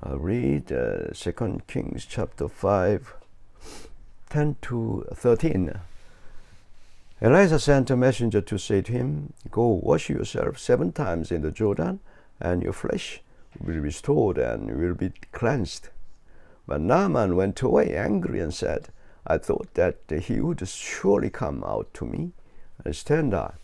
I'll read 2 Kings chapter 5, 10 to 13. Elisha sent a messenger to say to him, "Go wash yourself 7 times in the Jordan, and your flesh will be restored and will be cleansed." But Naaman went away angry and said, "I thought that he would surely come out to me and stand out,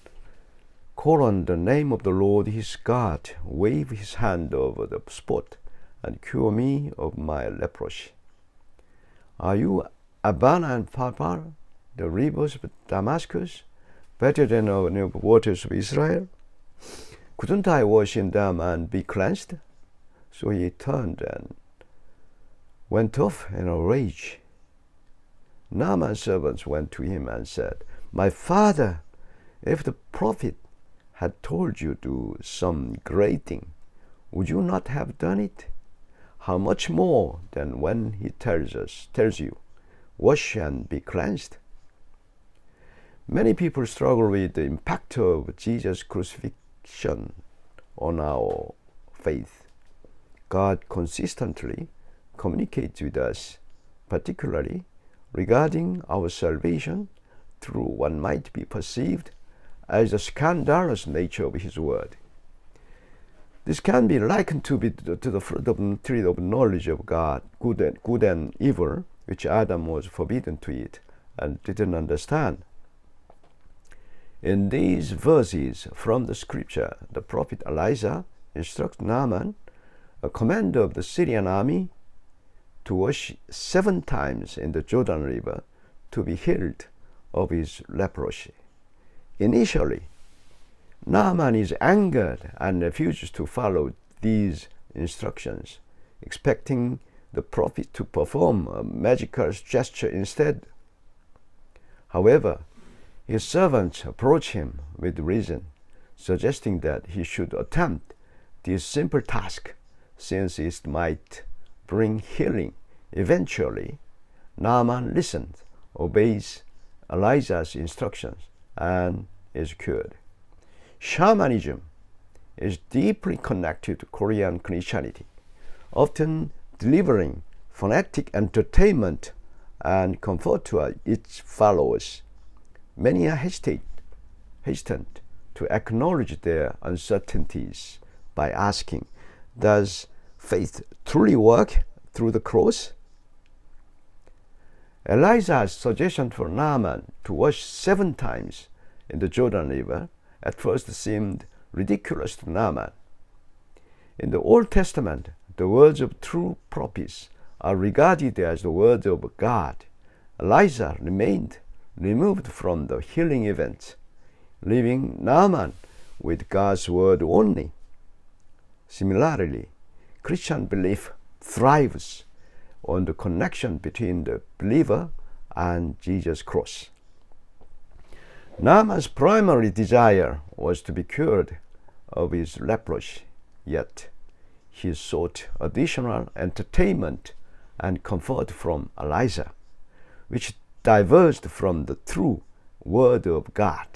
call on the name of the Lord his God, wave his hand over the spot, and cure me of my leprosy. Are you Abana and Pharpar, the rivers of Damascus, better than the waters of Israel? Couldn't I wash in them and be cleansed?" So he turned and went off in a rage. Naaman's servants went to him and said, "My father, if the prophet had told you to do some great thing, would you not have done it? How much more than when he tells you, wash and be cleansed?" Many people struggle with the impact of Jesus' crucifixion on our faith. God consistently communicates with us, particularly regarding our salvation, through what might be perceived as the scandalous nature of his word. This can be likened to the fruit of the tree of knowledge of God, good and evil, which Adam was forbidden to eat and didn't understand. In these verses from the scripture, the prophet Elisha instructs Naaman, a commander of the Syrian army, to wash 7 times in the Jordan River to be healed of his leprosy. Initially, Naaman is angered and refuses to follow these instructions, expecting the prophet to perform a magical gesture instead. However, his servants approach him with reason, suggesting that he should attempt this simple task since it might bring healing. Eventually, Naaman listens, obeys Elisha's instructions, and is cured. Shamanism is deeply connected to Korean Christianity, often delivering fanatic entertainment and comfort to its followers. Many are hesitant to acknowledge their uncertainties by asking, does faith truly work through the cross? Elisha's suggestion for Naaman to wash 7 times in the Jordan River at first seemed ridiculous to Naaman. In the Old Testament, the words of true prophets are regarded as the words of God. Elisha remained removed from the healing event, leaving Naaman with God's word only. Similarly, Christian belief thrives on the connection between the believer and Jesus' cross. Naaman's primary desire was to be cured of his leprosy, yet he sought additional entertainment and comfort from Elisha, which diverged from the true word of God.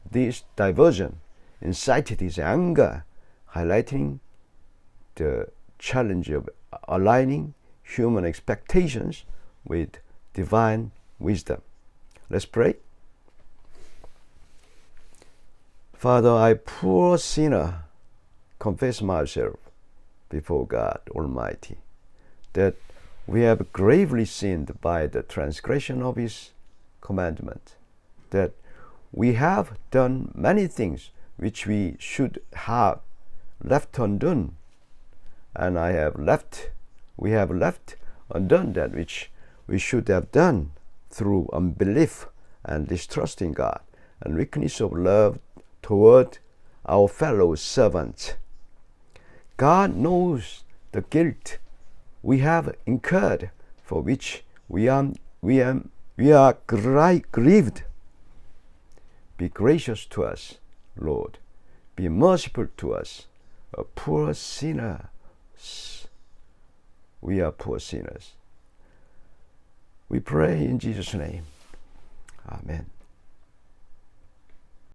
This diversion incited his anger, highlighting the challenge of aligning human expectations with divine wisdom. Let's pray. Father, I, poor sinner, confess myself before God Almighty, that we have gravely sinned by the transgression of His commandment, that we have done many things which we should have left undone, and we have left undone that which we should have done through unbelief and distrust in God and weakness of love toward our fellow servants. God knows the guilt we have incurred, for which we are grieved. Be gracious to us, Lord. Be merciful to us, a poor sinner. We are poor sinners. We pray in Jesus' name. Amen.